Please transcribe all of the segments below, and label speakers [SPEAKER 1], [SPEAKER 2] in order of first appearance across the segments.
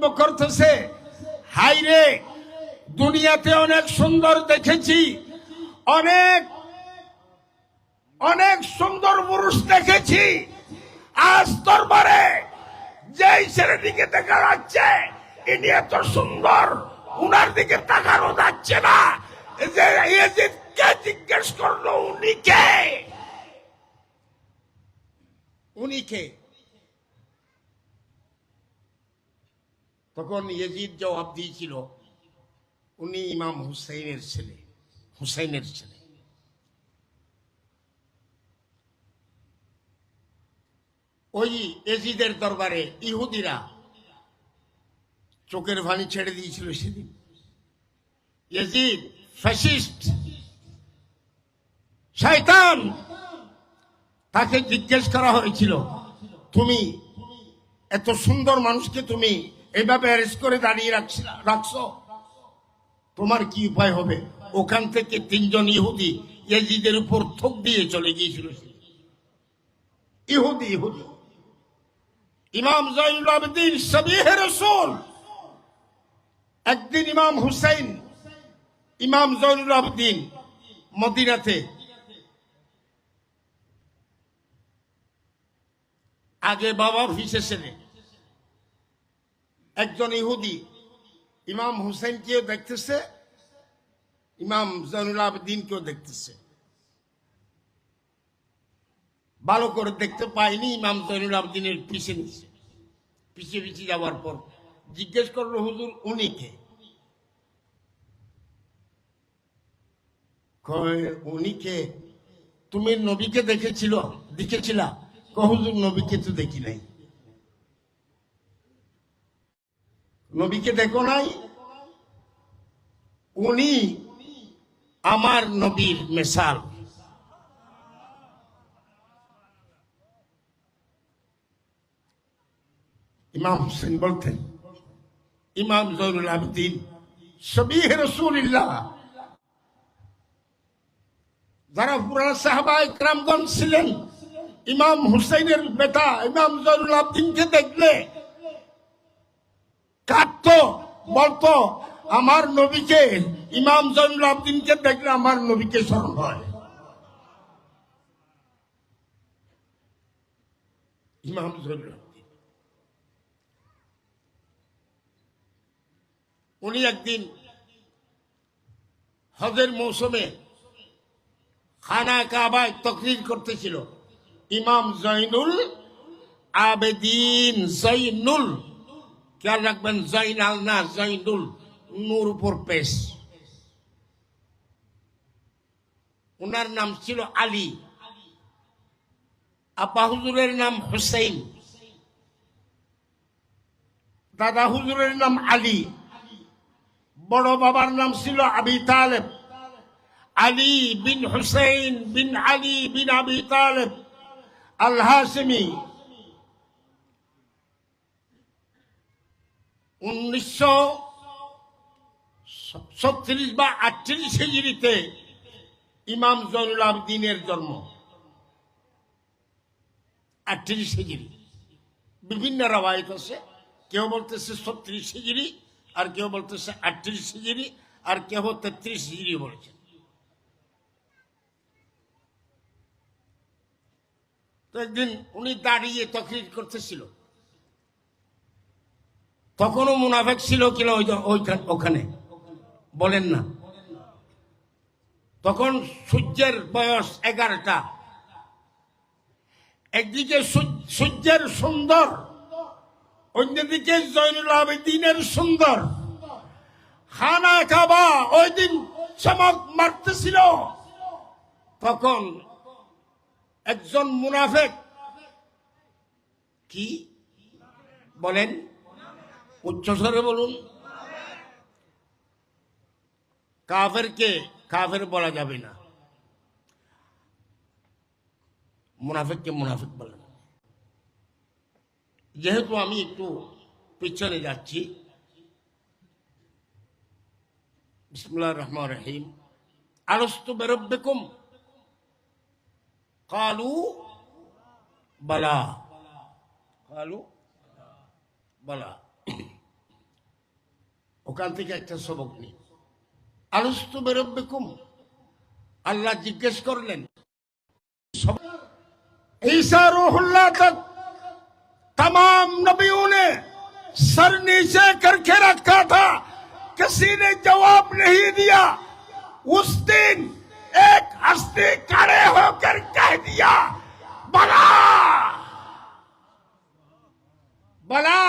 [SPEAKER 1] মন্তব্য করতেছে, হাই রে, দুনিয়াতে অনেক সুন্দর দেখেছি, অনেক অনেক সুন্দর পুরুষ দেখেছি, আজ দরবারে যেই ছেলেটিকে দেখা যাচ্ছে ইনি এত সুন্দর, উনার দিকে তাকানো যাচ্ছে না। যে ইয়াজিদকে জিজ্ঞেস করলো, উনি কে? উনি কে? তখন ইয়াজিদ জবাব দিয়েছিল, উনি ইমাম হুসাইনের ছেলে, হুসাইনের ছেলে। ওই ইয়াজিদের দরবারে ইহুদিরা চোখের পানি ছেড়ে দিয়েছিল সেদিন। ইয়াজিদ ফ্যাসিস্ট, শয়তান। তাকে জিজ্ঞেস করা হয়েছিল, তুমি এত সুন্দর মানুষকে তুমি এইভাবে অ্যারেস্ট করে দাঁড়িয়ে রাখছো, তোমার কি উপায় হবে? ওখান থেকে তিনজন ইহুদি ইয়াজিদের উপর থোক দিয়ে চলে গিয়েছিল। ইহুদি ইহুদি ইমাম জয়নুল আবেদিন সবিহে রাসূল, একদিন ইমাম হুসাইন, ইমাম জয়নুল আবেদিন মদিনাতে আগে বাবা ভিসেছিলেন। একজন ইহুদি ইমাম হুসাইনকেও দেখতেছে, ইমাম জয়নুল আবেদিনকেও দেখতেছে। ভালো করে দেখতে পাইনি, ইমাম জয়নুল আবেদিনের পিছে নিচ্ছে। পিছিয়ে পিছিয়ে যাওয়ার পর জিজ্ঞেস করলো, হুজুর উনি কে? উনি কে? তুমি নবীকে দেখেছিলা? হুজুর নবীকে তো দেখি নাই। নবীকে দেখো নাই? উনি আমার নবীর মিসাল। ইমাম হুসেন বলতেন, ইমাম জয়নুল আবেদিন সবিহে রাসূলুল্লাহ, যারা পুরানা সাহাবায়ে কেরামগণ ছিলেন, ইমাম হুসাইনের বেটা ইমাম জয়নুল আবেদিনকে দেখলে কাঁদতো, বলতো আমার নবীকে, ইমাম জয়নুল আবেদিনকে দেখলে আমার নবীকে স্মরণ হয়। ইমাম জয়নুল আবেদিন উনি একদিন হজের মৌসুমে খানা কাবায় তাকরীর করতেছিল। ইমাম জয়নুল আবেদিন, জয়নুল, খেয়াল রাখবেন, জয়নাল না, জয়নুল, নূর উপর পেশ। ওনার নাম ছিল আলী, আপা হুজুরের নাম হুসাইন, দাদা হুজুরের নাম আলী, বড় বাবার নাম ছিল আবি তালেব। আলী বিন হুসাইন বিন আলী বিন আবি তালেব আল হাশিমি 1936 বা 38 হিজরিতে ইমাম জয়নুল আবেদিনের জন্ম। 38 হিজরি, বিভিন্ন রাওয়ায়াত আছে, কেউ বলতেছে 36 হিজরি, আর কেউ বলতেছে 38 হিজরি, আর কেউ 33 হিজরি বলেছেন। তো একদিন উনি দাঁড়িয়ে তাকরীর করতেছিল, তখনও মুনাফিক ছিল কিনা ওখানে বলেন না। তখন সূর্যের বয়স 11টা, একদিকে সূর্যের সুন্দর, অন্যদিকে জয়নুল আবেদিনের সুন্দর। খানা কাবা ওই দিন চমক মারতেছিল। তখন একজন মুনাফিক, কি বলেন, উচ্চস্বরে বলুন, কাফেরকে কাফের বলা যাবে না, মুনাফিককে মুনাফিক বলা যাবে। যেহেতু আমি একটু পিছনে যাচ্ছি, বিসমিল্লাহির রহমানির রহিম। আলাস্তু বিরাব্বিকুম ক্বালু বালা, ক্বালু বালা। ওখান থেকে একটা সবক নিই। আলস্তু বিরাব্বিকুম, আল্লাহ জিজ্ঞেস করলেন ईसा रूहुल्लाह तक तमाम नबियों ने सर नीचे करके रखा था, किसी ने जवाब नहीं दिया। उस दिन एक हस्ती खड़े होकर कह दिया बला बला।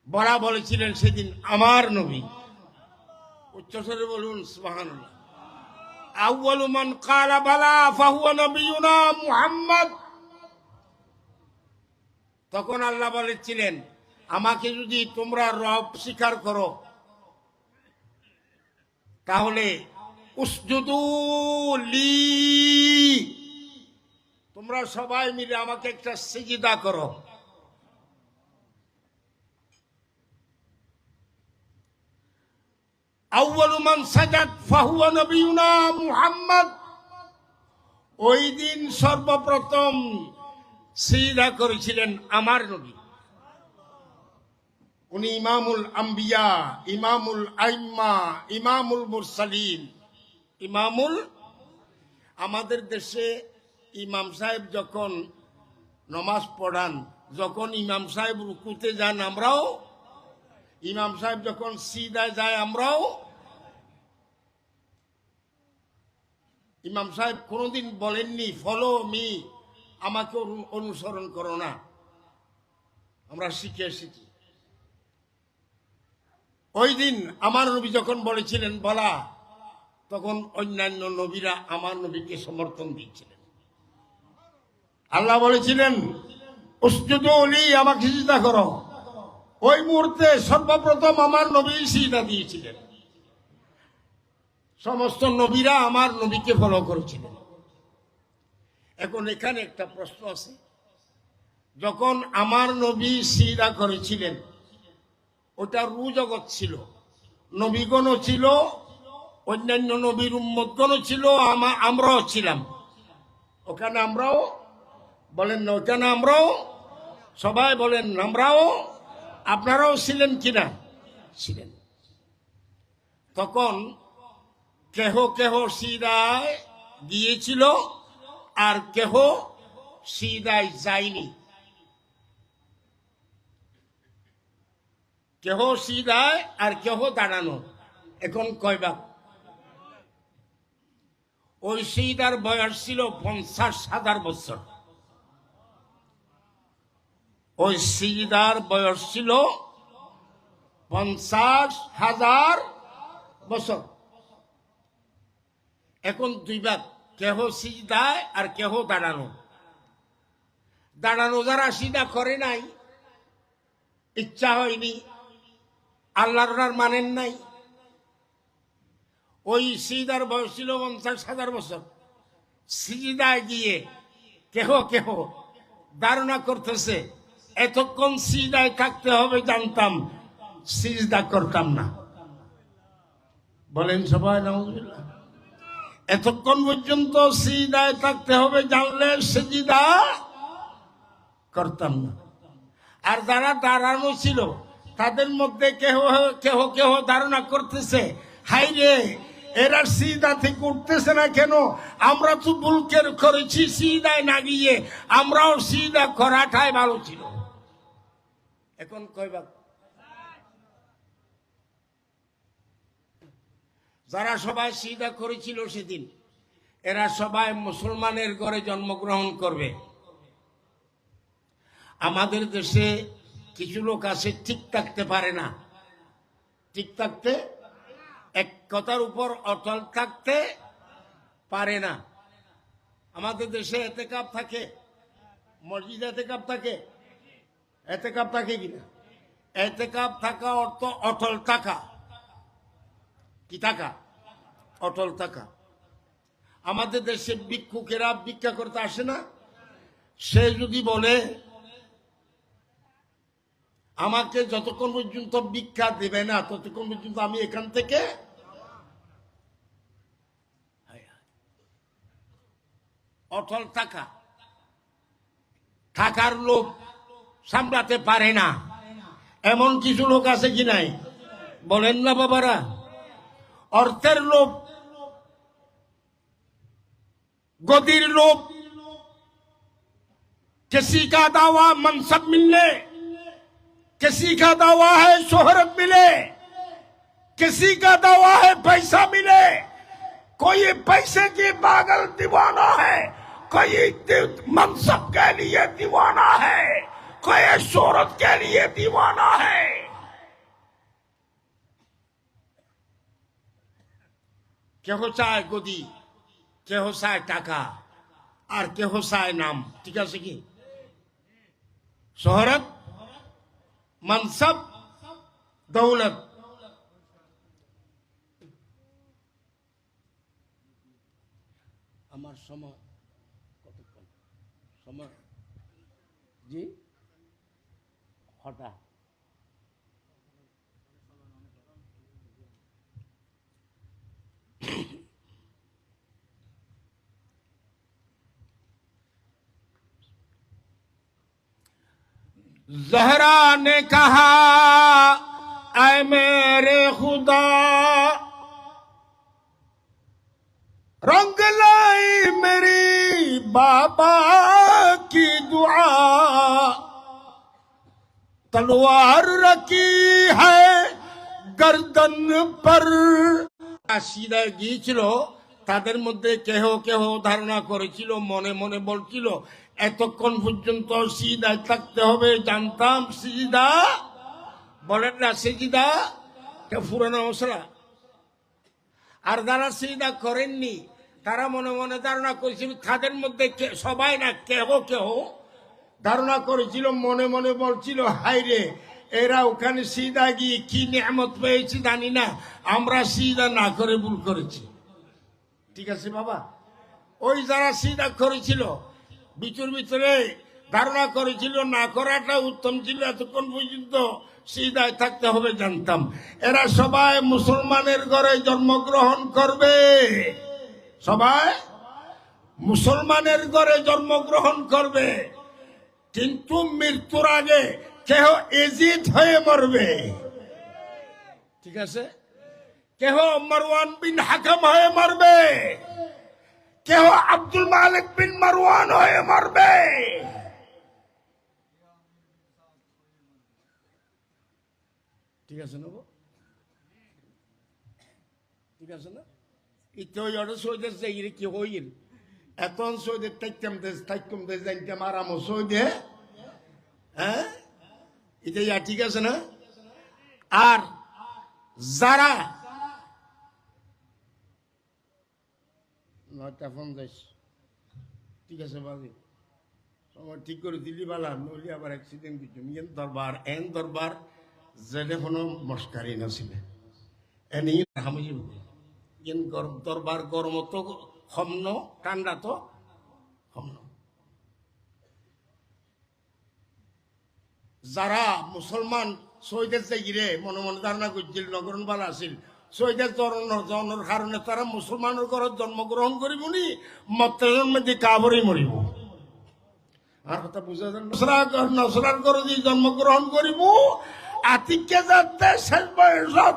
[SPEAKER 1] বলা বলেছিলেন সেদিন আমার নবী। উচ্চস্বরে বলুন সুবহানাল্লাহ। আউয়ালু মান ক্বালা বালা ফাহুয়া নবিয়ুনা মুহাম্মদ। তখন আল্লাহ বলেছিলেন আমাকে যদি তোমরা রব স্বীকার করো তাহলে উসজুদু লি, তোমরা সবাই মিলে আমাকে একটা সিজদা করো। আউয়ালু মান সাজাদ ফাহুয়া নবিয়ুনা মুহাম্মদ। ওই দিন সর্বপ্রথম সিজদা করেছিলেন আমার নবী। উনি ইমামুল আম্বিয়া, ইমামুল আইম্মা, ইমামুল মুরসালিন, ইমামুল। আমাদের দেশে ইমাম সাহেব যখন নমাজ পড়ান, যখন ইমাম সাহেব রুকুতে যান আমরাও, ইমাম সাহেব যখন সিজদায় যায় আমরাও। ইমাম সাহেব কোনোদিন বলেননি ফলো মি, আমাকে অনুসরণ করো না, আমরা শিখে এসেছি। ওই দিন আমার নবী যখন বলেছিলেন বলা, তখন অন্যান্য নবীরা আমার নবীকে সমর্থন দিয়েছিলেন। আল্লাহ বলেছিলেন উসজুদু লি, আমাকে সিজদা করো। ওই মুহূর্তে সর্বপ্রথম আমার নবী সিজদা দিয়েছিলেন। সমস্ত নবীরা আমার নবীকে ফলো করেছিলেন। এখন এখানে একটা প্রশ্ন আছে, যখন আমার নবী সিজদা করেছিলেন ওটা রু জগৎ ছিল, নবীগণও ছিল, অন্যান্য নবীর উম্মতগণও ছিল, আমরাও ছিলাম ওখানে। আমরাও বলেন না ওখানে আমরাও, সবাই বলেন আমরাও। আপনারাও ছিলেন কিনা? ছিলেন। তখন কেহ কেহ সিজদায় গিয়েছিল আর কেহ সিজদায় যায়নি। কেহ সিজদায় আর কেহ দাঁড়ানো। এখন কয় ভাগ? ওই সিজদার বয়স ছিল 50,000 বছর। ওই সিজদার বয়স ছিল 50,000 বছর। এখন দুই ভাগ, কেহ সিজদায় আর কেহ দাঁড়ানো। দাঁড়ানো যারা সিজদা করে নাই, ইচ্ছা হয়নি, আল্লাহর মানেন নাই, ওই সিজদার বয়স ছিল 50,000 বছর। সিজদায় গিয়ে কেহ কেহ ধারণা করতেছে এতক্ষণ সিজদায় থাকতে হবে জানতাম, সিজদা করতাম না। বলেন সবাই নাউজুবিল্লাহ। এতক্ষণ পর্যন্ত সিজদায় থাকতে হবে জানলে সিজদা করতাম না। আর যারা দাঁড়ানো ছিল তাদের মধ্যে কেহ কেহ কেহ ধারণা করতেছে হাই রে, এরা সিজদা থেকে উঠতেছে না কেন? আমরা তো ভুল করেছি সিজদায় না গিয়ে, আমরাও সিজদা করাটাই ভালো ছিল। এখন কয় ভাগ? যারা সবাই সিজদা করেছিল সেদিন, এরা সবাই মুসলমানের ঘরে জন্মগ্রহণ করবে। আমাদের দেশে কিছু লোক আছে ঠিক থাকতে পারে না, ঠিক থাকতে, এক কথার উপর অটল থাকতে পারে না। আমাদের দেশে এতেকাব থাকে, মসজিদে এতেকাব থাকে, এতেকাব থাকে কিনা? এতেকাব থাকা অর্থ অটল থাকা। কি থাকা? অটল থাকা। আমাদের দেশে ভিক্ষুকেরা ভিক্ষা করতে আসে না, সে যদি বলে আমাকে যতক্ষণ পর্যন্ত ভিক্ষা দেবে না ততক্ষণ পর্যন্ত আমি এখান থেকে, অটল থাকা, থাকার লোভ সামলাতে পারে না, এমন কিছু লোক আছে কি নাই? বলেন না বাবারা। অর্থের লোভ, গদির লোভ, किसी का दावा मनसब मिलने, किसी का दावा है शोहरत मिले, किसी का दावा है पैसा मिले। कोई पैसे की पागल दीवाना है, कोई मनसब के लिए दीवाना है, कोई शोहरत के लिए दीवाना है। কেহ চায় গদি, কেহ চায় টাকা, আর কেহ চায় নাম। ঠিক আছে কি? শহরত, মানসব, দৌলত। আমার সময় কতক্ষণ? সময় জি হঠাৎ जहरा ने कहा, ऐ मेरे खुदा, रंग लाई मेरी बाबा की दुआ, तलवार रखी है गर्दन पर। সিদা গিয়েছিল, তাদের মধ্যে কেহ কেহ ধারণা করেছিল, মনে মনে বলছিল এতক্ষণ পর্যন্ত সিদায় থাকতে হবে। জানতাম সিজদা, বলেন না সিজদা পুরানো মশলা। আর যারা সিজদা করেননি তারা মনে মনে ধারণা করেছিল, তাদের মধ্যে সবাই না, কেহ কেহ ধারণা করেছিল, মনে মনে বলছিল হাইরে এরা ওখানে সিজদা গিয়ে কি নিয়ামত পেয়েছি জানি না, আমরা সিজদা না করে ভুল করেছি। ঠিক আছে বাবা? ওই যারা সিজদা করেছিল ভিতরে ধারণা করেছিল না করাটা উত্তম ছিল, এতক্ষণ পর্যন্ত সিজদায় থাকতে হবে। জানতাম এরা সবাই মুসলমানের ঘরে জন্মগ্রহণ করবে, সবাই মুসলমানের ঘরে জন্মগ্রহণ করবে, কিন্তু মৃত্যুর আগে কেহ এজিদ হয়ে মরবে। ঠিক আছে? কেহ মারওয়ান বিন হাকাম হয়ে মরবে, কেহ আব্দুল মালিক বিন মারওয়ান হয়ে মরবে। ঠিক আছে না? ঠিক আছে না? ইতো সৌদের যাই কি হইল, এত সৌদের থাকতাম জানতাম আরাম সৌদে। হ্যাঁ, এটা ঠিক আছে না? আর যারা 9টা 50, ঠিক আছে বাজি, সময় ঠিক করে দিলি বালা, নইলে আবার অ্যাক্সিডেন্ট কিছু। ইয়েন দরবার এন দরবার যেটা কোনো মস্কারি নাছিলে, এনে হামি ইয়েন দরবার গরম তো হমন, ঠান্ডা তো হমন। যারা মুসলমান শহীদের জায়গিরে মনে মনে ধারণা করছিল নগরণ বালা আছিল, শহীদের জন্মের কারণে তারা মুসলমানের ঘরত জন্মগ্রহণ করিব নি, মত্ত জন্মে দিয়ে কাবরেই মরিব। আর কথা বুঝা যান? নসরার ঘরে দিয়ে জন্মগ্রহণ করিব, আতিকে যাতে শেষ বয়সত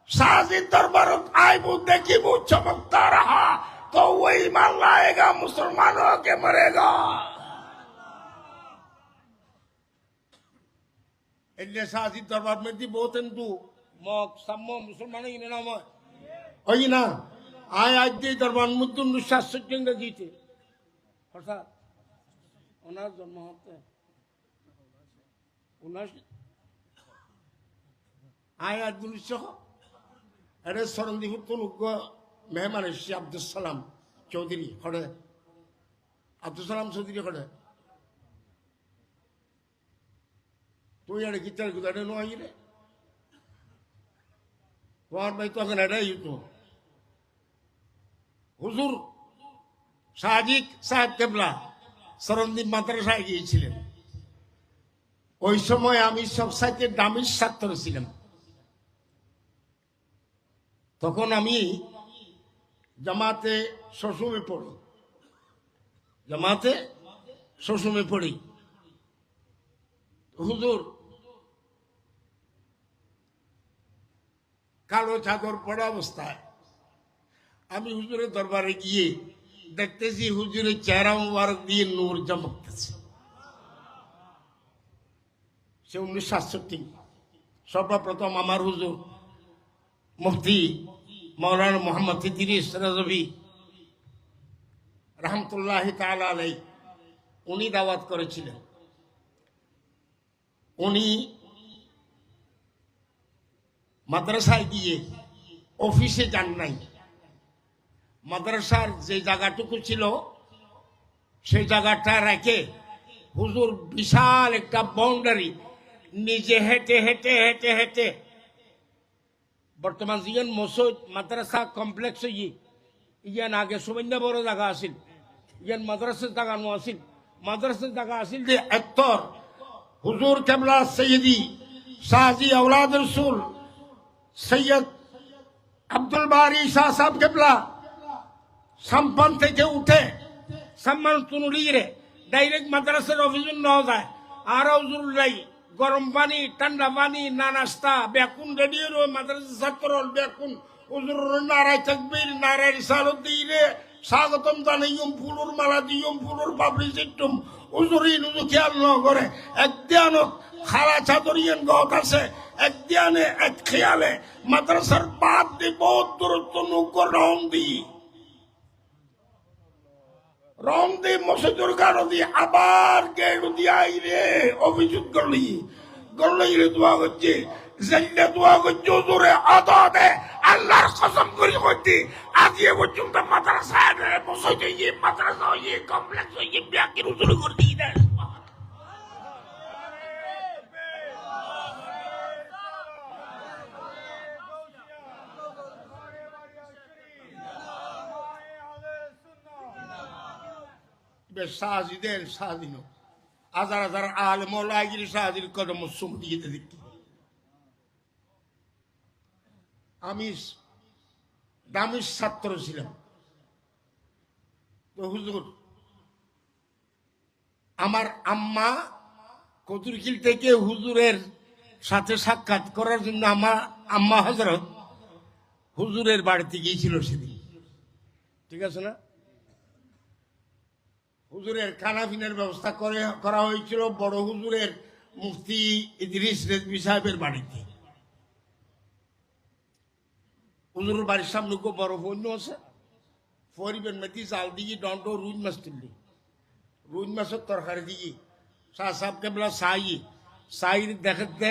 [SPEAKER 1] শাহজির দরবারত আইব, দেখিব চমকতা রহা তো ওই মান লায়েগা, মুসলমানों के मरेगा। એટલે શાહજી દરબાર में दी बहुत हिंदू मक साम्य मुसलमान ही नाम है ना। आय आज दी दरबार मुद्दुन शासक जंग जीते अर्थात ওনার জন্ম হতে 79 আয় আজ 1900 আরে সরন্দিপুর তো মেহমান এসেছে আব্দুল সালাম চৌধুরী খড়ে, আব্দুল সালাম চৌধুরী খড়ে। তুই আর গীতার গুদারে নয় রে, তোমার ভাই তখন এটাই হতো। হুজুর শাহজিক সাহেব কেবলা সরন্দ্বীপ মাদ্রাসায় গিয়েছিলেন। ওই সময় আমি সবসাইতে দামির ছাত্র ছিলাম। তখন আমি জামাতে শশুমে পড়ি, জামাতে শশুমে পড়ি। হুজুর কালো চাদর পড়া অবস্থায় আমি হুজুরের দরবারে গিয়ে দেখতেছি হুজুরের চেহারা মুবারক দিয়ে নূর চমকতেছে। সে 1967 সর্বপ্রথম আমার হুজুর মুফতি মৌলানা মোহাম্মদ ইদ্রিস রাজভী রহমতুল্লাহ তাআলা আলাইহি উনি দাওয়াত করেছিলেন। উনি মাদ্রাসায় গিয়ে অফিসে যান নাই, মাদ্রাসার যে জায়গাটুকু ছিল সেই জায়গাটা রেখে হুজুর বিশাল একটা বাউন্ডারি নিজে হেঁটে হেঁটে হেঁটে হেঁটে বর্তমান জিয়ান মসজিদ মাদ্রাসা কমপ্লেক্স ইয়ান আগে সুবর্ণ বড় জায়গা আছিল, ইয়ান মাদ্রাসার জায়গা নো আছিল, মাদ্রাসার জায়গা আছিল যে এত্তর হুজুর কেবলা সৈয়দি শাহজি আওলাদ রসুল সৈয়দ আব্দুল বারি শাহ সাহেব কেবলা সম্পান থেকে উঠে সম্মান তুনুলিরে ডাইরেক্ট মাদ্রাসার অফিস নেওয়া যায়। আর হুজুর নাই গরম পানি ঠান্ডা পানি না নাস্তা বেকুন রেডিওর মাদ্রাসা ছাত্র বেকুন হুজুর নারায় তাকবীর নারায় রিসালত দিয়ে স্বাগতম জানাইম ফুলুর মালা দিয়ম ফুলুর পাপড়ি চিট্টুম হুজুরি নুজু খেয়াল ন করে একদিন খালা চাদরিয়ান গত আছে একদিনে এক খেয়ালে মাদ্রাসার বাদ দি বহুত দূরত্ব নৌকর রং দি মসজিদুর গাড়ো দি আবার গেড়ু দিয়ে আইরে অভিযোগ গড়লি রে দোয়া করছে জাল্লা দোয়া করছে হুজুরে আদাতে আল্লাহর কসম করে করতে আজিয়ে পর্যন্ত মাদ্রাসায় মসজিদ হইয়ে মাদ্রাসা হইয়ে কমপ্লেক্স হইয়ে ব্যাকির হুজুর করে দিয়ে দেয়। শাহজিদের শাহদিন হাজার হাজার আলেম লাগিয়ে শাহজির কদম সুম দিয়ে দেখি। আমি দামির ছাত্র ছিলাম তো হুজুর আমার আম্মা কতুরকিল থেকে হুজুরের সাথে সাক্ষাৎ করার জন্য আমার আম্মা হযরত হুজুরের বাড়িতে গিয়েছিল সেদিন, ঠিক আছে না? হুজুরের খানা পিনার ব্যবস্থা করা হয়েছিল বড় হুজুরের মুফতি ইদ্রিস রেজভী সাহেবের বাড়িতে। হুজুরের বাড়ির সামনে খুব বড় ফৈন্য আছে, ফরিবেন মেথি জাল দিয়ে দণ্ড রুই মাছ তুললি, রুই মাছের তরকারি দিয়ে শাহ সাহেব কেবলা সাই দেখতে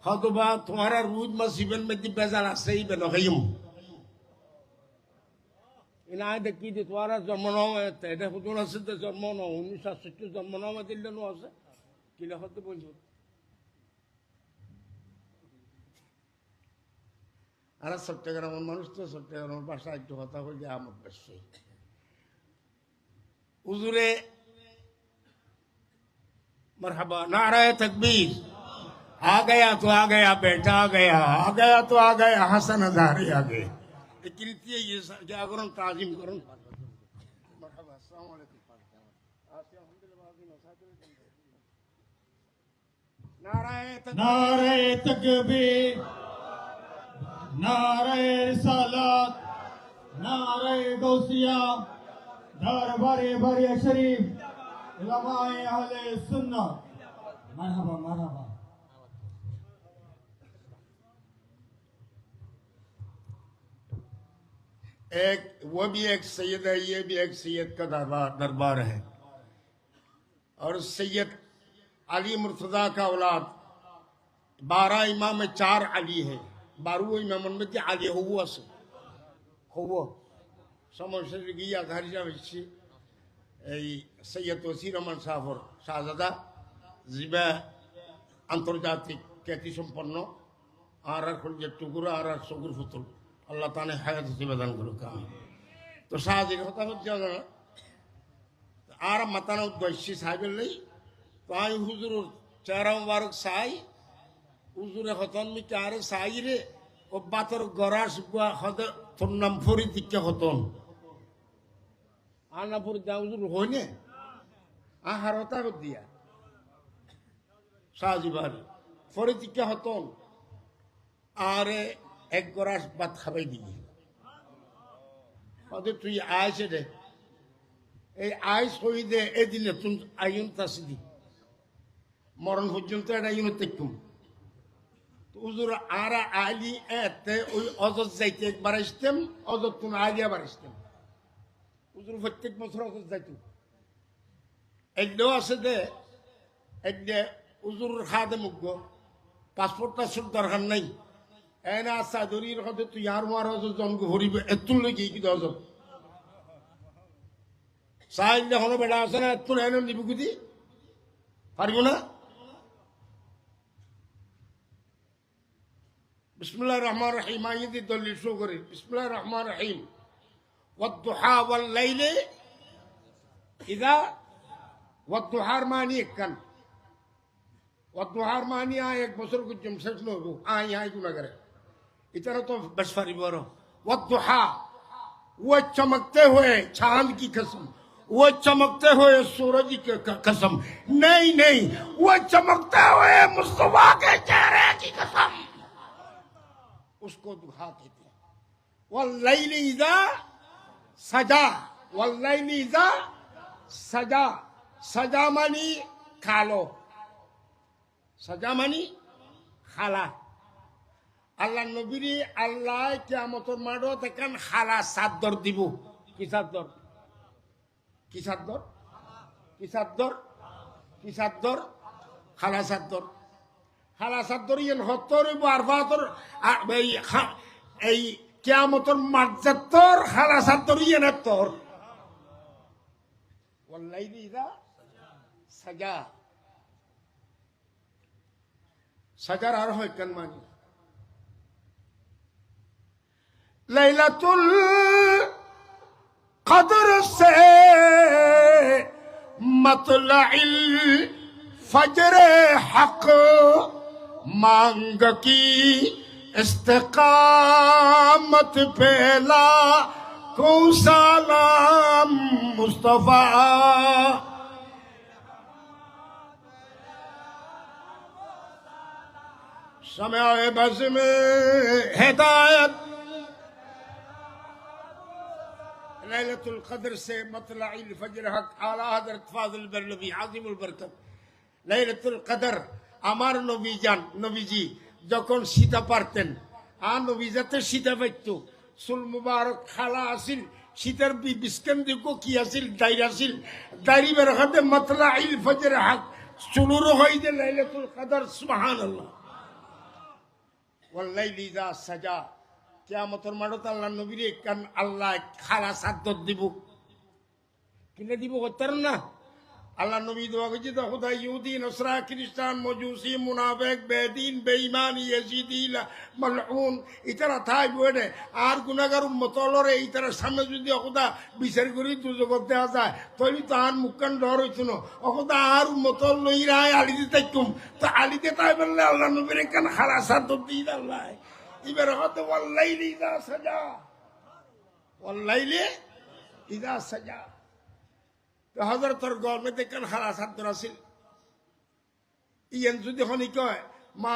[SPEAKER 1] হতবা তোমার রুই মাছ ইবেন মেথি বেজার আছে ইবেন খাইম না দেখি যে তোমার জন্ম নামা এটা হুজুর আছে তো জন্ম ন 1967 জন্ম নামা দিলে নো আছে কিলা হতে বলছো আর চট্টগ্রামের মানুষ তো চট্টগ্রামের ভাষা একটু কথা বলছে আমার বেশি হুজুরে मरहबा नाराए तकबीर आ गया बेटा आ गया तो आ गया हसन हजारे आ गए कृत्य ये क्या करूं ताजीम करूं मरहबा अस्सलाम वालेकुम
[SPEAKER 2] नाराए तकबीर नाराए रिसालत नाराए गौसिया दरबारे बारे शरीफ उलमाए अहले सुन्नत मरहबा मरहबा।
[SPEAKER 1] वो भी एक सैयद है, ये भी एक सैयद का दरबार है और सैयद अली मुर्तजा का औलाद 12 इमाम में 4 अली है 12 इमाम में अली हुआ से हुआ समस्या गया धारिया বেশি এই সৈয়দ ওসি রহমান সাহর শাহজাদা জিবা আন্তর্জাতিক খ্যাতি সম্পন্ন আর খলজের টুকুরা আর সগুর ফুতুল আল্লাহ তাআলা হায়াত প্রদান করুক। তো শাহজির কথা হচ্ছে আর মাতানা উদ্দেশ্যে সাহেবের নেই তো আমি হুজুর চেহারা মুবারক সাই হুজুরে হতন মি চারে সাই রে ও বাতর গরাস গুয়া হদ তোর নাম ফরিদ দিকে হতন আনাপুর দাউজুর হইনে আহারতা দিয়া শাহজি বাড়ি ফরিদিকে হতন আরে এক গড়াস ভাত খাবাই দিবি। তুই আইসে রে, এই আইস হই দে এদিনে তুই আইন তাসিদি মরণ পর্যন্ত এটা ইউন তেকুম উজুর আরা আলি এতে ওই অজত যাইতে একবার আসতাম, অজত তুন আলি আবার আসতাম। উজুর প্রত্যেক বছর অজত যাইত। একটাও আছে দে একটা উজুর খাদে মুগ্গ পাসপোর্ট টাসপোর্ট দরকার নাই, এনে আসা দরির কথা তুই আর মার অজত জন্ম ভরিবে এতুন লই কি অজত সাইল হলো বেড়া আছে না, এতুন এনে নিবি কুদি পারবো না। বিসমিল্লাহির রহমানির রহিম আইদি দলিল শো করে। বিসমিল্লাহির রহমানির রহিম ওয়াদ-দুহা ওয়াল-লাইলি ইযা ওয়াদ-দুহার মানি কান ওয়াদ-দুহার মানি এক বছর কো জমশেদ নবো আই গুনা করে इतना तो बस परिवार वद्दुहा वो चमकते हुए चांद की कसम, वो चमकते हुए सूरज की कसम, नहीं नहीं वो चमकते हुए मुस्तफा के चेहरे की कसम, उसको दुहा कहते हैं। वल्लैली इज़ा सजा, वल्लैली इज़ा सजा, सजा मानी खालो, सजा मानी खाला। আল্লাহ নবীরে আল্লাহ কিয়ামতের মাঠত এখন খালা চাদর দিব। কি চাদর? কি চাদর? কি চাদর? কি চাদর? খালা চাদর। খালা চাদর ইয়েন হত্তর আরবাতর এই কিয়ামতের মাঠজাতর খালা চাদর ইয়েন তোর ওয়াল্লাইলি ইযা সাজা। সাজার আর হয় কেন মানি लैलतुल कद्र से मतलइल फजर हक मांग की इस्तिकामत पहला को सलाम मुस्तफा समय बज़ में हिदायत लैलतुल कद्र से मतलइल फजर हक आला हजरत फाजिल बरलवी आजिमुल बरकत। लैलतुल कद्र আমার নবী জান নবীজি যখন সীতা পারতেন আর নবী যাতে সীতা পাইত চুল মুবারক খালা আসিল শীতের বিস্কেন্দ্রিক কি আসিল দাইর আসিল দাইরি বের হাতে मतलइल फजर हक চুলুর হই যে লাইলাতুল কদর সুবহানাল্লাহ। ওয়াল্লাইলি ইযা সাজা কিয়ামতের মাঠে আল্লাহ নবীরে কান আল্লাহ খালা চাদর দিব। কিনে দিব করতেন না আল্লাহ নবী দোয়া করছে তো খোদা ইহুদি নসরা খ্রিস্টান মজুসি মুনাফিক বেদিন বেঈমান ইয়াজিদি মালউন ইতারা থাই বড়ে আর গুনাহগার উম্মতলরে ইতারা সামনে যদি খোদা বিচার করি দুজগত দেয়া যায় তইলি তো আর মুক্কান ডর হইতো না খোদা আর উম্মতল লইরাই আলিতে তাইকুম তো আলিতে তাই বললে আল্লাহ নবীরে কান খালা চাদর দিই আল্লাহ এবার হতে ওয়াল্লাইলি ইযা সাজা, ওয়াল্লাইলি ইযা সাজা। তো হযরতর গর্মে দেখেন খালা চাদর আছিল ইয়ান যদি হনি কয় মা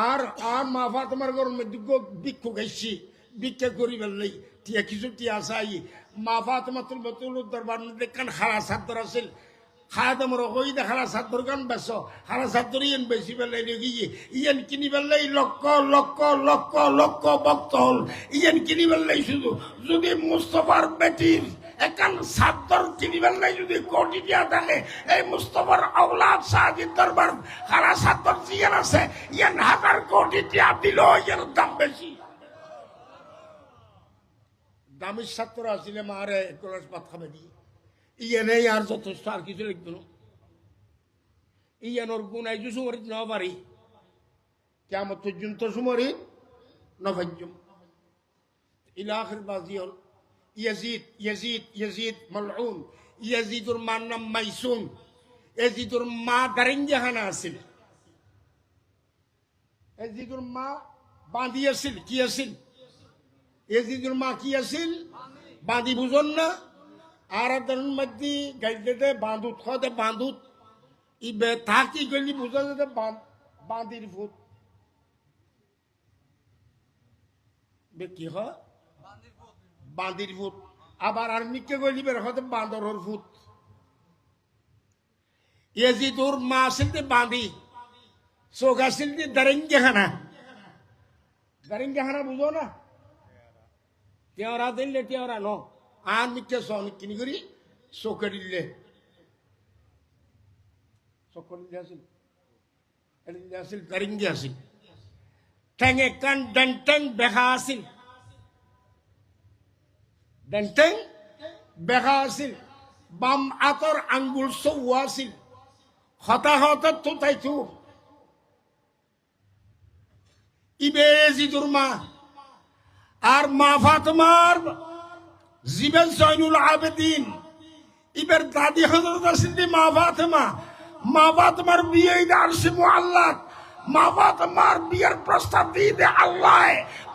[SPEAKER 1] আর আর মা ফাতেমার গর্মে দুগ ভিক্ষু গাইছি ভিক্ষা করি বললেই টিয়া কিছু টিয়া চাই মা ফাতেমাতুল বাতুল দরবার দেখেন খালা চাদর আছিল খাদম রকই দে খালা চাদর গান বেছ খালা চাদর ইয়ান বেশি বেলাই গিয়ে ইয়ান কিনি বেলাই লক্ষ লক্ষ লক্ষ লক্ষ ভক্ত হল ইয়ান কিনি বেলাই শুধু যদি মুস্তফার বেটির একান চাদর কিনি বেলাই যদি কোটি দিয়া থাকে এই মুস্তফার আওলাদ সাহাজির দরবার খালা চাদর জিয়ান আছে ইয়ান হাজার কোটি দিয়া দিল ইয়ার দাম বেশি। দামি ছাত্র আসলে মারে গ্লাস ভাত খাবে দিয়ে ইয়ানে আর যথেষ্ট আর কিছু লিখবে না ইয়ানোর গুণ আইজু সুমরিত ন পারি কিয়ামত পর্যন্ত সুমরিত নভাজ্যম ইলা আখির বাজি হল ইয়াজিদ ইয়াজিদ ইয়াজিদ মালউন ইয়াজিদুর মার নাম মাইসুম ইয়াজিদুর মা দারিঞ্জাহানা আছিল ইয়াজিদুর মা বাঁধি আছিল কি আছিল ইয়াজিদুর মা কি আছিল বাঁধি বুঝন না আর মধ্যে গাইতে বাঁধুত খতে বাঁধুত ই থাকি গলি বুঝা যেতে বাঁধির ফুট কি হয় বাঁদির ভূত আবার আর মিকে গলিবের হয়তো বাঁদরের ভূত ইয়াজিদুর মা আসিল দি বাঁধি চোখ আসিল দি দারিঙ্গেখানা বুঝো না তেওরা দিলে তেওরা ন আর মিকে সন কিনি করি চোখে দিলে চোখ দিলে আসিল দারিঙ্গে আসিল ঠেঙে কান ডেন্টেং বেহা আসিল ডেন্টেং বেহা আসিল বাম আতর আঙ্গুল সৌ আসিল হতাহত তুতাইতু ইবে জিদুর মা আর মা ফাতেমার জিবেল জয়নুল আবেদিন ইবের দাদি হযরত সিদ্দি মা ফাতেমার বিয়ে আরশে মুআল্লাক মা ফাতেমার বিয়ের প্রস্তাব দিয়ে দে আল্লাহ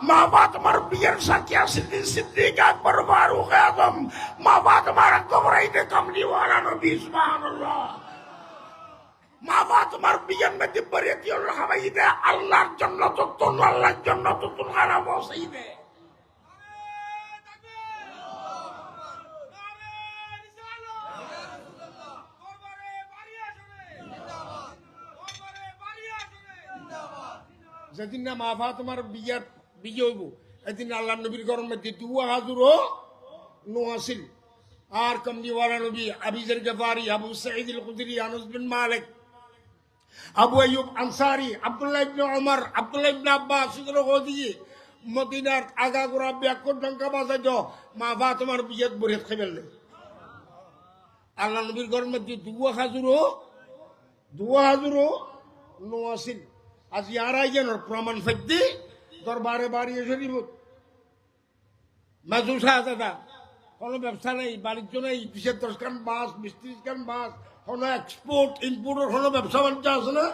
[SPEAKER 1] মা ফাতেমার বিয়ের সাথী সিদ্দিক সিদ্দিক আকবর ফারুক আজম মা ফাতেমার কবরাইতে কামলিওয়ালা নবী সুবহানাল্লাহ মা ফাতেমার বিয়ের মধ্যে বরিয়াতিউর হাবাইদে আল্লাহর জান্নাত তুন আল্লাহর জান্নাত তুন হারাম ওসাইদে যেদিন না মা ফাতেমার বিয়ে হইব এদিন আল্লাহ নবীর গরম মধ্যে দুয়া হাজুর নো আসিল আর কমলিওয়ালা নবী আবু যর গফারি আবু সাঈদ আল খুদরি আনাস বিন মালিক আবু আইয়ুব আনসারি আব্দুল্লাহ ইবনে ওমর আব্দুল্লাহ ইবনে আব্বাস সুদর গদিয়ে মদিনার আগাগোড়া ব্যাকর ডঙ্কা বাজাই দাও মা ফাতেমার বিয়েত বরিয়াত খাইবেলে আল্লাহ নবীর গরম মধ্যে দুয়া হাজুর নো আসিল আজ ইয়ারাই যেন প্রমাণ ফেদ্দি দরবারে বাড়িয়ে শরীফ মেজুসা দাদা কোনো ব্যবসা নেই বাণিজ্য নেই 20-10 খান বাস 20-30 খান বাস কোনো এক্সপোর্ট ইম্পোর্টের কোনো ব্যবসা বাণিজ্য আছে না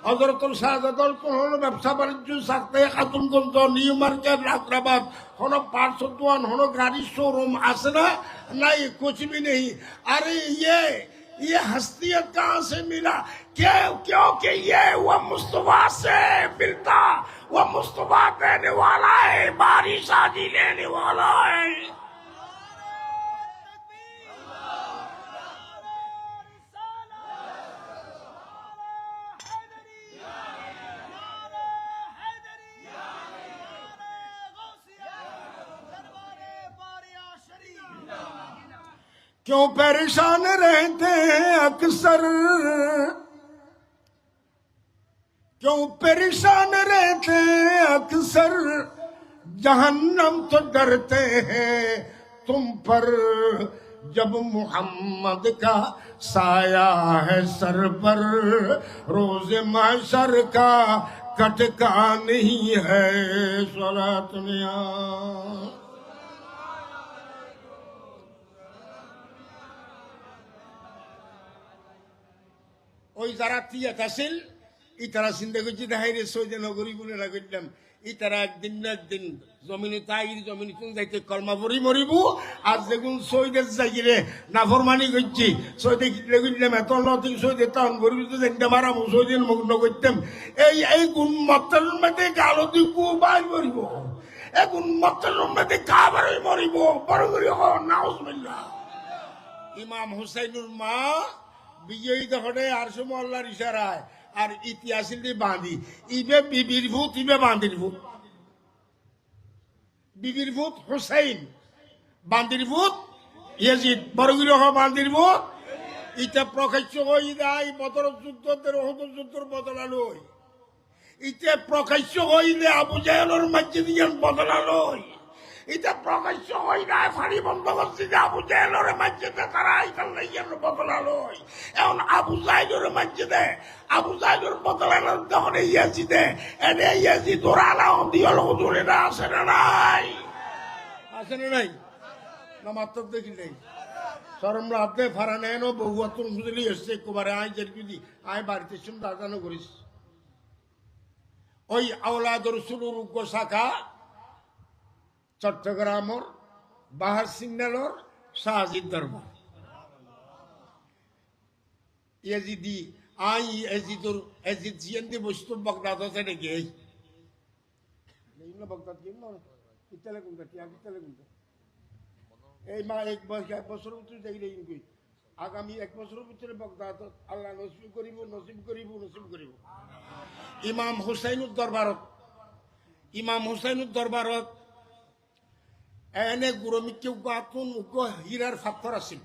[SPEAKER 1] হযরতুল শাহজাদার কোনো ব্যবসা বাণিজ্য সাথে খাতুনগঞ্জ নিউ মার্কেট রাত্রাবাদ কোনো পার্টস দোকান কোনো গাড়ির শোরুম আছে না নাই कुछ भी नहीं अरे ये हस्तियत कहाँ से मिला क्योंकि ये वो मुस्तफा से मिलता वो मुस्तफा देने वाला है बारिश आदि लेने वाला है क्यों परेशान रहते हैं अक्सर क्यों परेशान रहते हैं अक्सर जहन्नम तो डरते हैं तुम पर जब मोहम्मद का साया है सर पर रोज महशर का कटका नहीं है सलात निया ওই যারা তিয়াত আসিল ইতারা চিন্তা করছি দেখাইরে সৌদি নগরী বলে না করলাম ইতারা একদিন না একদিন জমিনে তাইর জমিনে তুমি যাইতে কলমা পড়ি মরিব আর যেগুন সৌদের যাইরে নাফরমানি করছি সৌদে কিতলে করলাম এত নতুন সৌদে তখন গরিব তো জানতে মারাম সৌদিন মগ্ন করতাম এই গুণ মতের মধ্যে গালো দিব বাই মরিব এই গুণ মতের মধ্যে কাবারই মরিব বড় করে নাউজুবিল্লাহ ইমাম হুসাইনুর মা বিজয়ী হটে আরশে মুআল্লার ইশারায় আর ইতিহাসিল বাঁধি ইবে বিবির ভূত ইবে বাঁধির ভূত বিবির ভূত হুসাইন বাঁধির ভূত ইয়াজিদ বড়গুলো বাঁধির ভূত ইটা প্রকাশ্য হয়ে যায় বদর যুদ্ধের ওহদের যুদ্ধের বদলালই ইতে প্রকাশ্য হইলে আবু জাহেলের মসজিদ ইয়ান বদলালই এটা প্রকাশ্য হই না ফাড়ি বন্ধ করছি যে আবু জাহেলের মসজিদে তারা আইতাল ইয়ান বদলালই এখন আবু জাহেলের মসজিদে আবু জাহেলের বদলানোর যখন ইয়াজিদে এনে ইয়াজিদ ওর আলাও দিয়াল হুজুরেরা আসে না নাই না মাত্র দেখি নেই সরম রাতে ফারা নেন বহুয়াতুর হুজুরি এসছে কুমারে আই যদি আই বাড়িতে শুন দাদানো করিস ওই আওলাদ রসুলুর উগ্র শাখা চট্টগ্রামর বাহার সিগন্যালর শাহজিদ দরবার এজিদি আই এজিদ জিয়েন্দি বস্তু বগদাদ থেকে গেই বগদাদ গেল ইতালে কোনটা টিয়া ইতালে কোনটা এই মা এক বছরের ভিতরে দেখলে ইনকুই আগামী 1 বছরের ভিতরে বগদাদ আল্লাহ নসিব করিব নসিব করিব নসিব করিব ইমাম হুসাইনুর দরবারত এনে গুরমিকে গাতুন হীরার ফাত্তর আছিল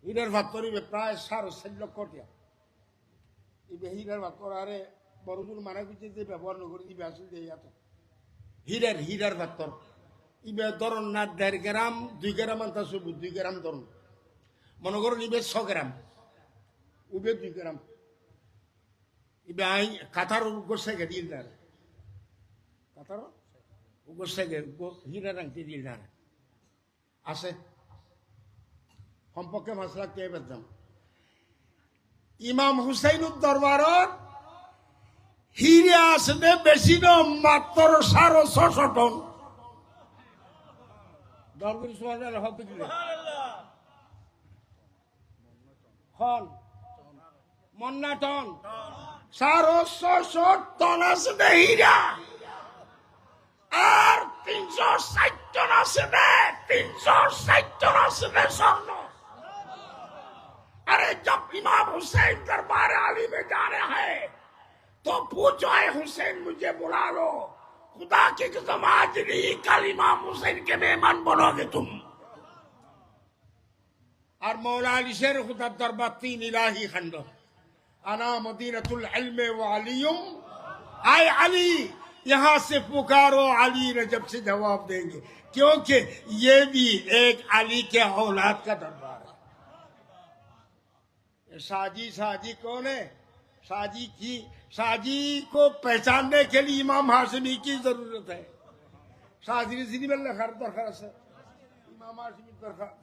[SPEAKER 1] হীরার ফাত্তর প্রায় 4.5 লক্ষ টাকা ইবে হীরার ফাত্তর আরে বড়জুর মারা কিছু যে ব্যবহার নগরী ইবে আসল দিয়ে এত হীরার ফাত্তর ইবে ধরন না 1.5 গ্রাম 2 গ্রাম আনতা সবু 2 গ্রাম ধরন মনে করুন ইবে 100 গ্রাম উবে 2 গ্রাম ইবে আই কাতার গোসে গে দিল না কাতার গোসে গে হীরা রাংটি দিল না আছে কমপক্ষে 5 লাখ টাকা বেতন ইমাম হুসাইনুর দরবারত হীরা আসলে বেশি না মাত্র 650 টন দরবারি সুবহানাল্লাহ হবে কি খন মন্না টন 650 টন আছে হীরা আর 360 টন আছে 360 টন আছে স্বর্ণ अरे जब इमाम हुसैन दरबार अली में जा रहे हैं तो पूछो है हुसैन मुझे बुला लो खुदा की कसम आज नहीं कल इमाम हुसैन के मेहमान बनोगे तुम और मौला अली शेर खुदा दरबार 3 इलाही खंड अना मदीनतुल इल्म व अलीयुम आए अली यहाँ से पुकारो अली ने जब से जवाब देंगे क्योंकि ये भी एक अली के औलाद का दरबार साजी कौन है साजी को पहचानने के लिए इमाम हाशमी की जरूरत है साजरी सिनिबल दरखार से इमाम हाशमी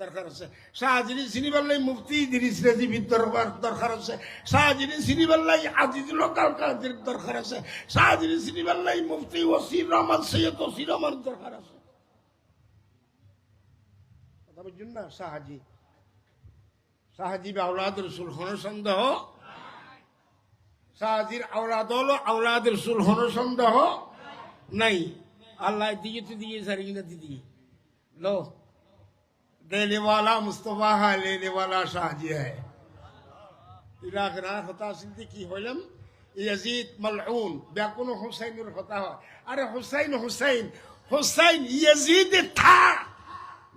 [SPEAKER 1] दरखार से साजरी सिनिबल मुफ्ती इदरिस रज़ी दरखार से साजरी सिनिबल अजीजुल लोकल का दरखार से साजरी सिनिबल मुफ्ती वसीर रहमान सैयद वसीर रहमान दरखार से কথা বুঝুন না সাহাজি আওলাদ রসুল হন সন্দেহ সাহাজির আওলাদ হলো আওলাদ রসুল হন সন্দেহ নাই আল্লাহ দিয়ে তো দিয়ে সারি না দিদি লো দেনে वाला মুস্তাফা है लेने वाला সাহাজি है ইরাক না হতা সিদ্দিকি হইলাম ইয়াজিদ মালউন বেকুন হুসাইনের কথা হয় আরে হুসাইন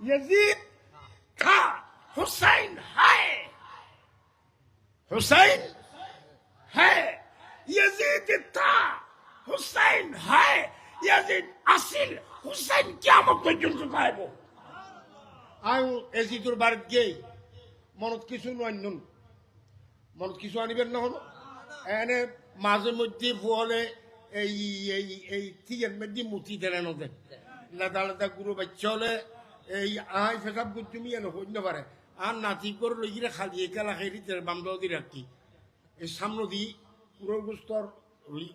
[SPEAKER 1] ইয়াজিদ था हुसैन है यजीद था हुसैन है यजीद असिल हुसैन क्या मतलब जुल्फ है वो आयु यजीदुर बारत गई মনত কিছু নয়ন মনত কিছু আনিবেন না হলো এনে মাঝে মধ্যে বলে এই তিয়ের মধ্যে মুতি দেন ওদের লাদা গুরু বাচ্চা হলে এই আই ফেসাব গুজুমি এনে হইতে পারে আর নাতি করে লইগিরে খালি একালা খেরিতে বামদাও দি রাখি এই সামনে দি পুরো গুস্তর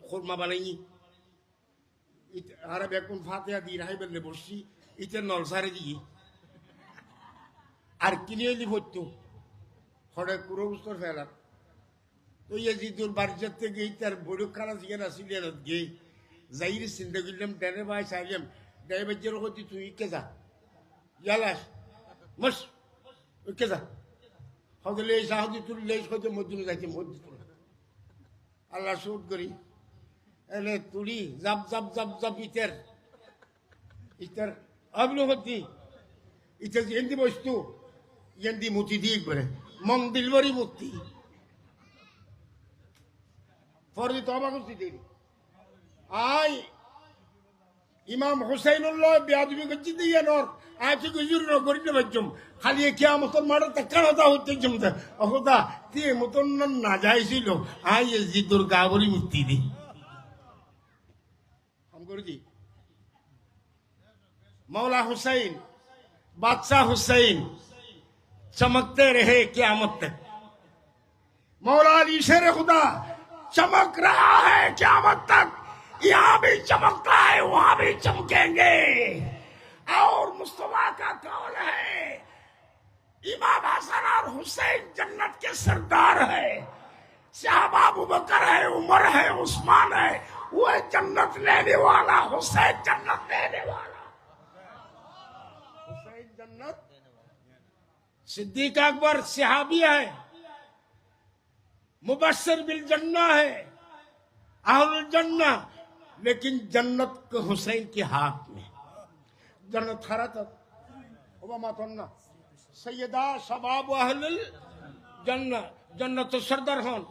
[SPEAKER 1] খোরমা বানাই আর বেকুন ফাতেহা দি রাই বেলে বসছি ইতে নলসারে দি আর কিনে দি হইতো খড়ে পুরো গুস্তর ফেলা তো ইয়াজিদুল বারজাত থেকে তার বড় খানা জিগান আসিলেন গে যাইরে চিন্তা করলাম ডেনে ভাই চাইলাম ড্রাইভার হইতে তুই কে যা يلاش مش كذا هذا ليش هذا تقول ليش هذا مدري ذاك مدري الله شوت قري أنا تولي زب يتر قبله هدي يتر يندي بستو يندي موتي ديك بره من دلوري موتي فردي توبة كوسي دي آي ইমাম হুসাইনুল্লাহ বিয়াদবি করছি দিয়ে নর আজ গুজুর নগরী বাজুম খালি কিয়া মতন মার তকানতা হতে জমতা অহদা তি মতন না যাইছিল আই জিদুর গাবরি মুক্তি দি हम गुरुजी मौला हुसैन बादशाह हुसैन चमकते रहे क़यामत तक मौला अली शेर खुदा चमक रहा है क़यामत तक यहाँ भी चमकता है वहां भी चमकेंगे और मुस्तफा का कौल है इमाम हसन और हुसैन जन्नत के सरदार है साहबा अबू बकर है उमर है उस्मान है वो जन्नत लेने वाला हुसैन जन्नत लेने वाला सिद्दीक अकबर सहाबी है, मुबश्शिर बिल जन्नह है, अहलुल जन्नह, लेकिन जन्नत को हुसैन के हाथ में। जन्नत खरात ओबामा तन्ना सैयदा शबाब अहलुल जन्नह, जन्नत तो सरदार हन।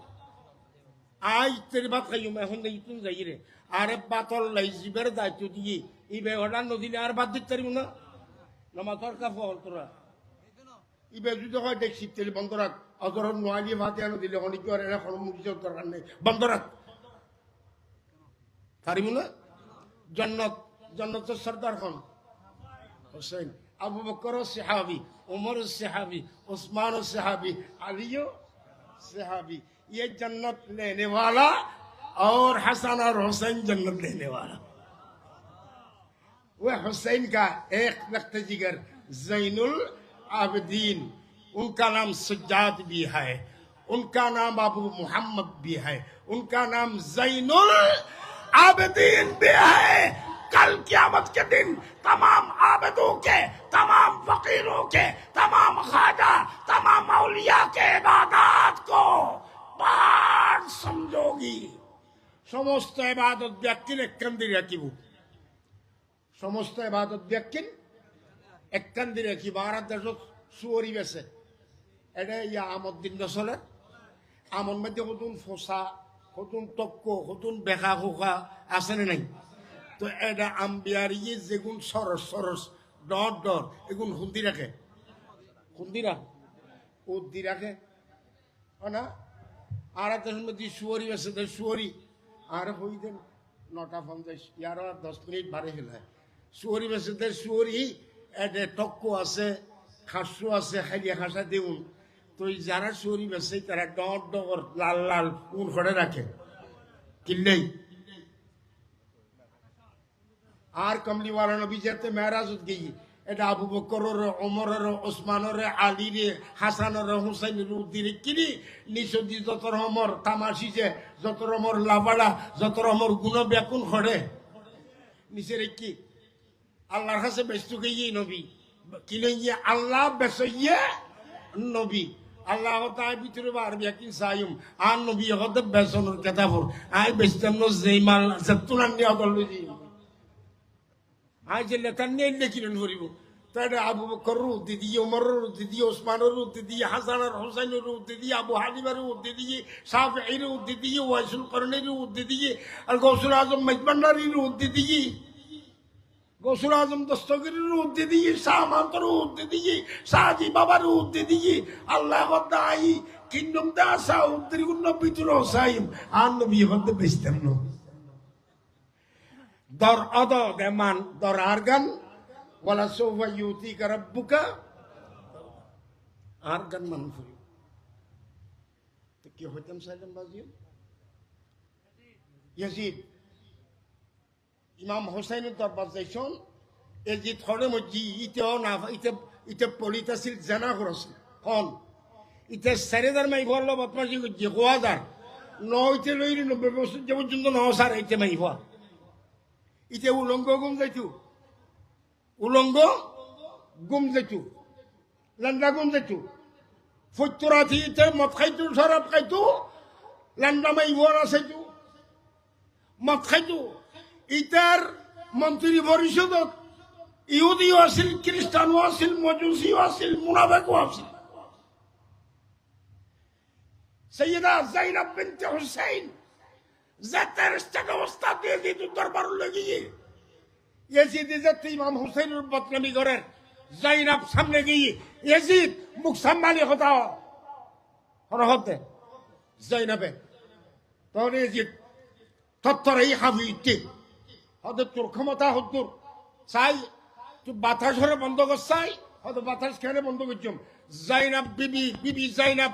[SPEAKER 1] आज तेरी बात कही मैं हूं नहीं तुम जाइए रे आरे बात और लाइजिबर दायित्व दिए इबे हड़ा नदी ने आर बात दिखते रही ना नमाज़र का फॉल तोरा इबे जुदे হয় দেখছি তেল বন্ধ রাখ অদর নোয়ালি ভাতে আনো দিলে অনেক আর এরা কোনো মুজিজত দরকার নেই বন্ধ রাখ পারিমু না জান্নাত জান্নাতের সরদার হন হুসাইন আবু বকর সাহাবী উমর সাহাবী উসমান साहबी अली साहबी ये जन्नत लेने वाला और हसन और हुसैन जन्नत लेने वाला वह हुसैन का एक नक्ते जिगर ज़ैनुल आबिदीन उनका नाम सज्जाद भी है उनका नाम अबू मोहम्मद भी है उनका नाम ज़ैनुल आबिदीन भी है कल क़यामत के दिन तमाम आबिदों के तमाम फकीरों के तमाम ख्वाजा तमाम औलिया के इबादत को पार समझोगी समस्त इबादत व्यक्ति एक कंदिर रखिबू समस्त इबादत व्यक्ति एक कंदिर रखिबू भारत देश सुवरी बेसे एडे या आमद्दीन नसले আমন মধ্যে কতন ফসা কতন তক্ক কতন বেখা খোকা আছে না নাই তো এটা আম্বিয়ার ইয়ে যেগুন সরস সরস ডর ডর এগুন হুন্দি রাখে ও দি রাখে না আর দেশের মধ্যে শুয়ারি আছে দেশ শুয়ারি আর হই দেন 9:50 ইয়ার 10 মিনিট বাড়ে ফেলায় শুয়ারি আছে দেশ শুয়ারি এটা টক্ক আছে খাসু আছে খাইয়া খাসা দেউন তো যারা শুয়ারি আছে তারা ডর ডর লাল লাল উন করে রাখে কিল্লেই আর কমলি वाला নবী যেতে মেরাজত গই এটা আবু বকরের ওমরের ওসমানের আলীর হাসানের হুসাইনের উদ্দিরে কিনি নিশদি যত রহমর তামাশি যে যত রহমর লাবাড়া যত রহমর গুণ ব্যাকুন খড়ে নিচের কি আল্লাহর কাছে ব্যস্ত গিয়ে নবী কিনে গিয়ে আল্লাহ বেসইয়ে নবী আল্লাহ তাই ভিতরে বার ব্যাকিন সাইম আর নবী হদ বেসনের কেতাবর আই বেস্তাম ন জেমাল সতুনান নি অদল জি आज लेखन लेकिन भरिब তাহলে আবু বকর উদ্দি দিয়ে ওমর উদ্দি দিয়ে ওসমানের উদ্দি দিয়ে হাসানের হোসেনের উদ্দি দিয়ে আবু হানিফার উদ্দি দিয়ে শাফিঈর উদ্দি দিয়ে ওয়াইসুল করনির উদ্দি দিয়ে আর গৌসুল আজম মজবান্ডারির উদ্দি দিয়ে গৌসুল আজম দস্তগীরের উদ্দি দিয়ে শাহ মান্তর উদ্দি দিয়ে সাজি বাবার উদ্দি দিয়ে আল্লাহ দাই কিংডম দা সাউদ্রি গুণ বিতুর হোসাইম আর নবী হতে বেস্তাম ন দর অদ দেমান দর আরগান ওয়ালা সৌফা ইউতিকা রাব্বুকা আরগান মানফুরি তো কি হইতাম সাইলাম বাজিও ইয়াজিদ ইমাম হোসেনের দরবার যাইছন ইয়াজিদ হরে মজি ইতেও না ইতে পলিতাছিল জানা করছিল কোন ইতে সারেদার মাই বললো বদমাশি করছে গোয়াদার নইতে লইরি 90 বছর যে পর্যন্ত নসার ইতে মাই হওয়া ইতে উলঙ্গ গুম যাইতু উলঙ্গ গুম যাইতু লান্ডা গুম যাইতু ফতুরাতি ইতে মদ খাইতু শরাব খাইতু লান্ডা মাই বড় আসাইতু মদ খাইতু ইতার মন্ত্রী পরিষদ ইহুদিও আছিল খ্রিস্টানও আছিল মজুসিও আছিল মুনাফিকও আছিল সৈয়দা যায়েনব বিনতে হুসাইন জাতের অবস্থা দিয়ে দিত দরবার লাগিয়ে ইয়াজিদ জাত ইমাম হুসাইনের বদনামি করেন যায়েনব সামনে গিয়ে ইয়াজিদ মুখ সামনে হতা হতে যায়েনবে তখন ইয়াজিদ তত্তরাই হাবিতে হয়তো তোর ক্ষমতা হতুর চাই তুই বাতাস হরে বন্ধ কর চাই হয়তো বাতাস খেলে বন্ধ করছম যায়েনব বিবি যায়েনব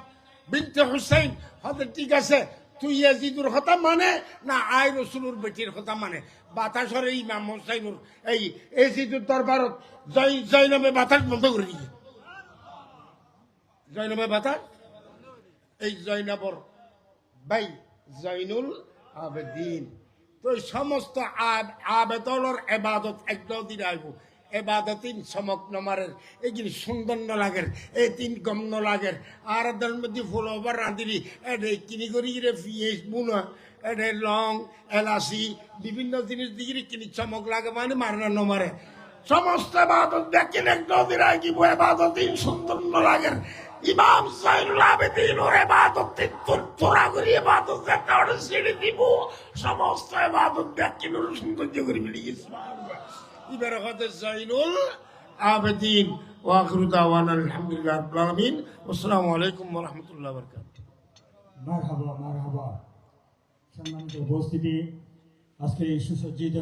[SPEAKER 1] বিনতে হুসাইন হয়তো ঠিক আছে তুই ইয়াজিদুর কথা মানে না আই রসুলুর বেটির কথা মানে বাতাসরে ইমাম হুসাইনুর এই ইয়াজিদুর দরবারত যায়েনবে বাতাস বন্ধ করে দিয়ে যায়েনবে বাতাস এই যায়েনবর ভাই যাইনুল আবেদিন তো সমস্ত আবেদনের ইবাদত একদম দিন আইব এবাদতিন চমক নমারের এইখিনি সুন্দর নলাগের এই তিন গম নলাগের আর তার মধ্যে ফুল ওভার রাঁধিরি এডে কিনি করি রে পিঁয়াজ বুনা এডে লং এলাচি বিভিন্ন জিনিস দিকে কিনি চমক লাগে মানে মারনা নমারে সমস্ত এবাদত দেখেন এক নদীর আগিব এবাদতিন সুন্দর নলাগের ইমাম সাইনুল আবেদিন ওর এবাদত তোরা করি এবাদত একটা ওটা ছেড়ে দিব সমস্ত এবাদত দেখেন ওর সৌন্দর্য করে মিলিয়ে গেছে এবারে হতে সাইনুল আবেদিন ওয়াখিরু দাওয়ানা আলহামদুলিল্লাহি রাব্বিল আলামিন আসসালামু আলাইকুম ওয়া রাহমাতুল্লাহি ওয়া বারাকাতুহু
[SPEAKER 2] মারহাবা মারহাবা। সম্মানিত উপস্থিতি, আজকে এই সুসজ্জিত